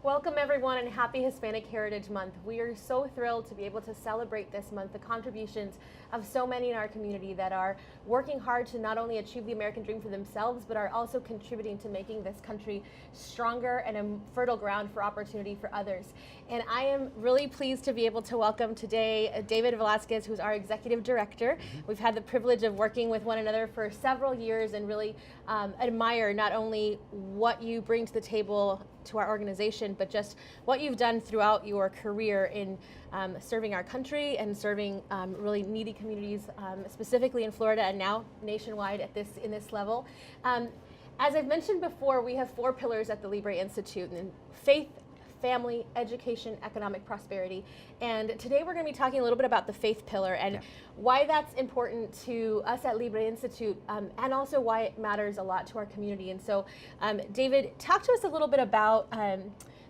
Welcome everyone and happy Hispanic Heritage Month. We are so thrilled to be able to celebrate this month the contributions of so many in our community that are working hard to not only achieve the American dream for themselves, but are also contributing to making this country stronger and a fertile ground for opportunity for others. And I am really pleased to be able to welcome today David Velazquez, who's our Executive Director. We've had the privilege of working with one another for several years and really admire not only what you bring to the table to our organization, but just what you've done throughout your career in serving our country and serving really needy communities, specifically in Florida and now nationwide in this level. As I've mentioned before, we have 4 pillars at the Libre Institute: and faith, family, education, economic prosperity. And today we're going to be talking a little bit about the faith pillar and why that's important to us at Libre Institute, and also why it matters a lot to our community. And so, David, talk to us a little bit about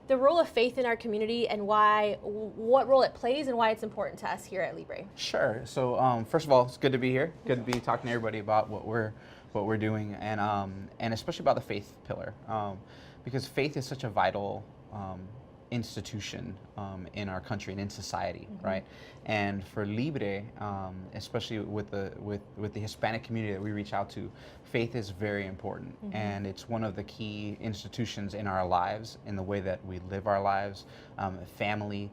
the role of faith in our community and what role it plays and why it's important to us here at Libre. Sure. So first of all, it's good to be here. Good to be talking to everybody about what we're doing, and especially about the faith pillar, because faith is such a vital institution in our country and in society, right? And for Libre, especially with the Hispanic community that we reach out to, faith is very important, and it's one of the key institutions in our lives, in the way that we live our lives. Family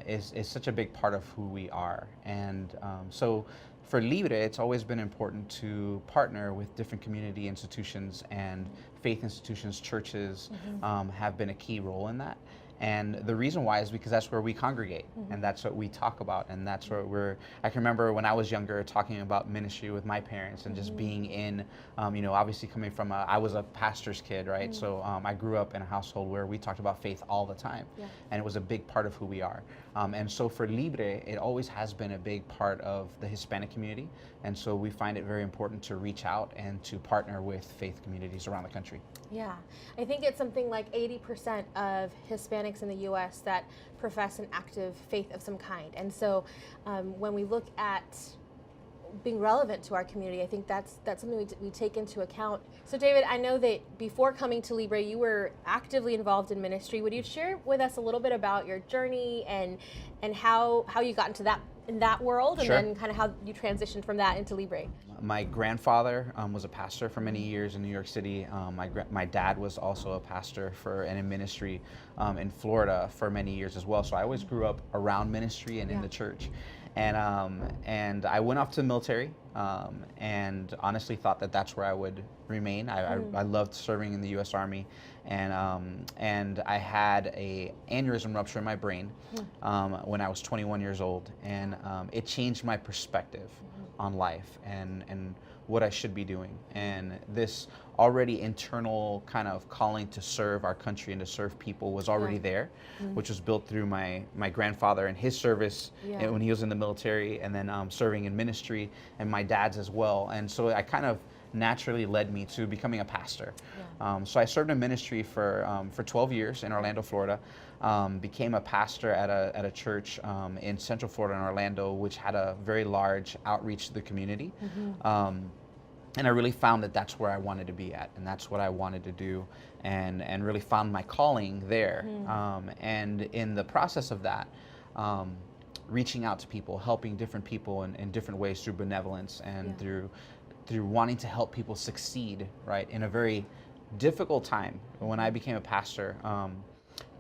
is such a big part of who we are, and so for Libre, it's always been important to partner with different community institutions, and faith institutions, churches have been a key role in that. And the reason why is because that's where we congregate, and that's what we talk about, and that's where I can remember when I was younger talking about ministry with my parents and just being in, obviously coming from I was a pastor's kid, right? So I grew up in a household where we talked about faith all the time, and it was a big part of who we are. And so for Libre, it always has been a big part of the Hispanic community, and so we find it very important to reach out and to partner with faith communities around the country. Yeah, I think it's something like 80% of Hispanics in the U.S. that profess an active faith of some kind. And so when we look at being relevant to our community, I think that's something we take into account. So David, I know that before coming to Libre, you were actively involved in ministry. Would you share with us a little bit about your journey and how you got into that world, and then kind of how you transitioned from that into Libre? My grandfather was a pastor for many years in New York City. My dad was also a pastor and in ministry in Florida for many years as well. So I always grew up around ministry and in the church. And I went off to the military and honestly thought that that's where I would remain. I loved serving in the U.S. Army, and I had a aneurysm rupture in my brain when I was 21 years old, and it changed my perspective on life and what I should be doing. And this already internal kind of calling to serve our country and to serve people was already there, which was built through my grandfather and his service when he was in the military, and then serving in ministry, and my dad's as well. And so I kind of naturally led me to becoming a pastor. So I served in ministry for 12 years in Orlando, Florida. Became a pastor at a church in Central Florida in Orlando, which had a very large outreach to the community. And I really found that that's where I wanted to be at, and that's what I wanted to do, and really found my calling there. And in the process of that, reaching out to people, helping different people in different ways through benevolence and through wanting to help people succeed, right, in a very difficult time. When I became a pastor,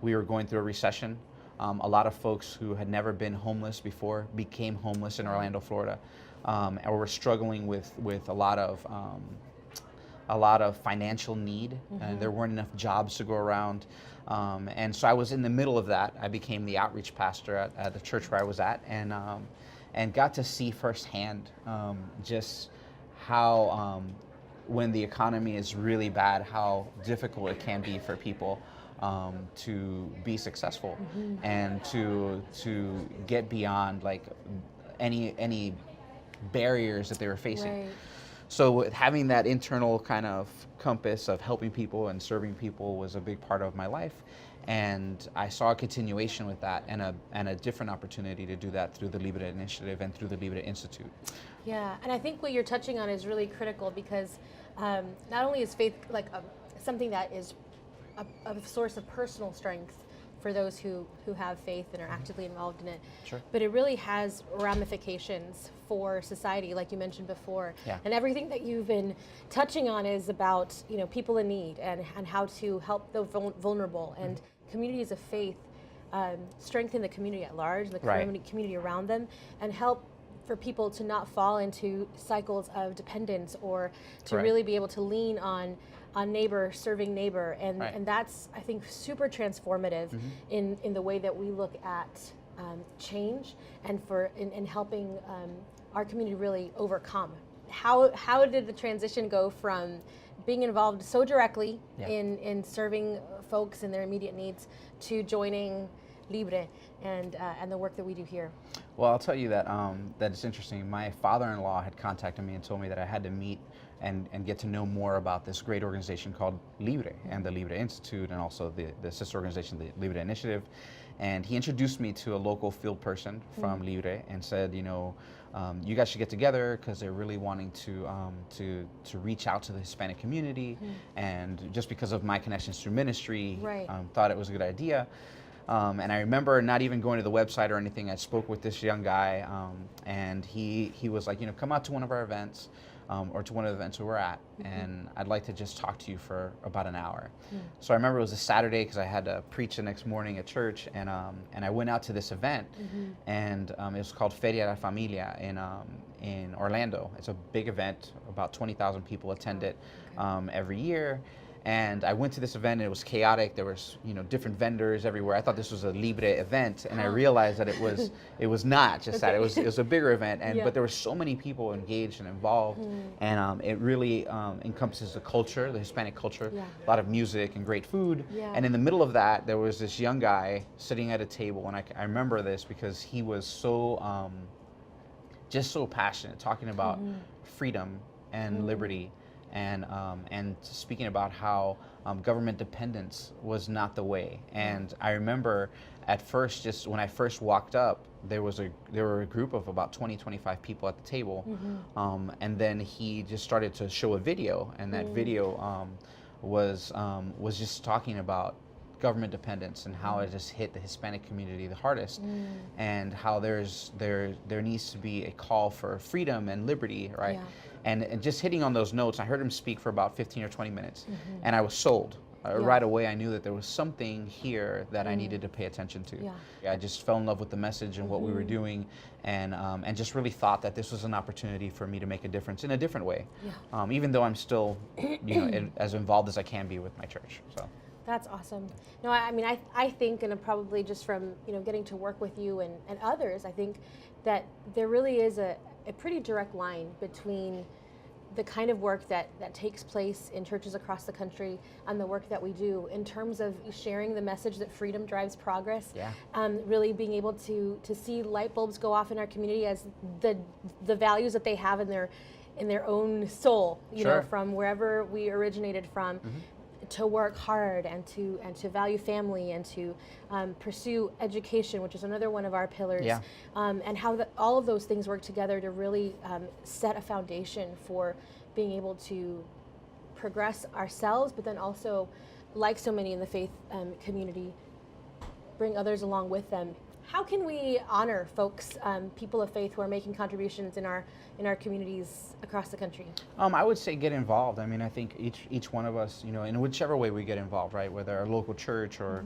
we were going through a recession. A lot of folks who had never been homeless before became homeless in Orlando, Florida, and were struggling with a lot of financial need, and there weren't enough jobs to go around. And so I was in the middle of that. I became the outreach pastor at the church where I was at, and got to see firsthand just how when the economy is really bad, how difficult it can be for people to be successful and to get beyond like any barriers that they were facing. So having that internal kind of compass of helping people and serving people was a big part of my life. And I saw a continuation with that and a different opportunity to do that through the Libre Initiative and through the Libre Institute. Yeah, and I think what you're touching on is really critical because not only is faith like something that is a source of personal strength for those who have faith and are actively involved in it. Sure. But it really has ramifications for society, like you mentioned before. Yeah. And everything that you've been touching on is about, people in need and how to help the vulnerable and communities of faith strengthen the community at large, the community around them, and help for people to not fall into cycles of dependence or to really be able to lean on neighbor serving neighbor, and that's, I think, super transformative in the way that we look at change and in helping our community really overcome. How did the transition go from being involved so directly in serving folks and their immediate needs to joining Libre and the work that we do here? Well, I'll tell you that that it's interesting. My father-in-law had contacted me and told me that I had to meet and get to know more about this great organization called Libre and the Libre Institute, and also the sister organization, the Libre Initiative. And he introduced me to a local field person from Libre and said, you guys should get together because they're really wanting to reach out to the Hispanic community. And just because of my connections through ministry, thought it was a good idea. And I remember not even going to the website or anything. I spoke with this young guy, and he was like, come out to one of our events, or to one of the events we were at, and I'd like to just talk to you for about an hour. So I remember it was a Saturday because I had to preach the next morning at church, and I went out to this event, and it was called Feria La Familia in Orlando. It's a big event. About 20,000 people attend it every year. And I went to this event, and it was chaotic. There was, different vendors everywhere. I thought this was a Libre event, and I realized that it was not just that. It was a bigger event, but there were so many people engaged and involved, and it really encompasses the culture, the Hispanic culture, a lot of music and great food. And in the middle of that, there was this young guy sitting at a table, and I remember this because he was so just so passionate, talking about freedom and liberty. And speaking about how government dependence was not the way. And I remember at first, just when I first walked up, there were a group of about 25 people at the table, and then he just started to show a video, and that video was just talking about government dependence and how it just hit the Hispanic community the hardest, and how there needs to be a call for freedom and liberty, right? And just hitting on those notes, I heard him speak for about 15 or 20 minutes, and I was sold. Right away, I knew that there was something here that I needed to pay attention to. I just fell in love with the message and what we were doing, and just really thought that this was an opportunity for me to make a difference in a different way, even though I'm still, as involved as I can be with my church. So. That's awesome. No, I think, and probably just from getting to work with you and others, I think that there really is a pretty direct line between the kind of work that takes place in churches across the country and the work that we do in terms of sharing the message that freedom drives progress. Really being able to see light bulbs go off in our community as the values that they have in their own soul, from wherever we originated from. To work hard and to value family and to pursue education, which is another one of our pillars, and how all of those things work together to really set a foundation for being able to progress ourselves, but then also, like so many in the faith community, bring others along with them. How can we honor folks, people of faith who are making contributions in our communities across the country? I would say get involved. I mean, I think each one of us, in whichever way we get involved, right, whether a local church or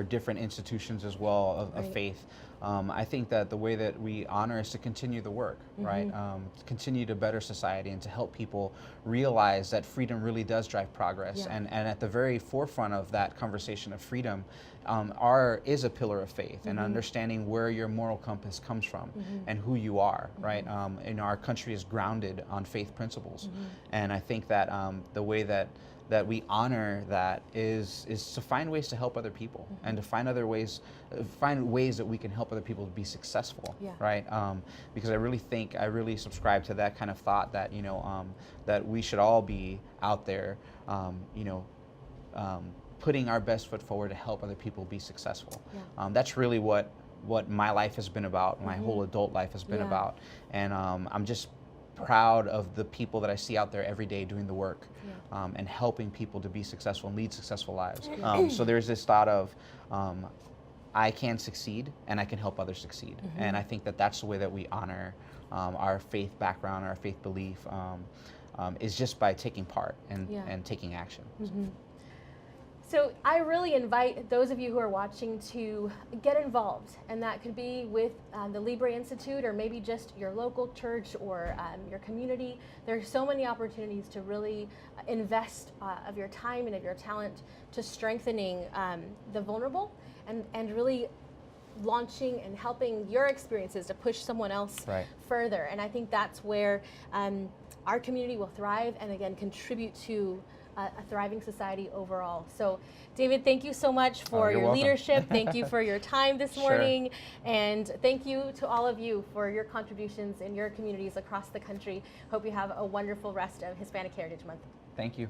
different institutions as well of faith. I think that the way that we honor is to continue the work, right? To continue to better society and to help people realize that freedom really does drive progress. And at the very forefront of that conversation of freedom is a pillar of faith and understanding where your moral compass comes from and who you are, right? Our country is grounded on faith principles. And I think that the way that we honor that is to find ways to help other people and to find ways that we can help other people to be successful, right? Because I really subscribe to that kind of thought that that we should all be out there, putting our best foot forward to help other people be successful. That's really what my life has been about, my whole adult life has been about, and I'm just proud of the people that I see out there every day doing the work, and helping people to be successful and lead successful lives. So there's this thought of, I can succeed and I can help others succeed. And I think that that's the way that we honor our faith background, our faith belief, is just by taking part and taking action. So I really invite those of you who are watching to get involved, and that could be with the Libre Institute, or maybe just your local church or your community. There's so many opportunities to really invest of your time and of your talent to strengthening the vulnerable, and really launching and helping your experiences to push someone else further. And I think that's where our community will thrive, and again contribute to a thriving society overall. So David, thank you so much for your leadership. Thank you for your time this morning. And thank you to all of you for your contributions in your communities across the country. Hope you have a wonderful rest of Hispanic Heritage Month. Thank you.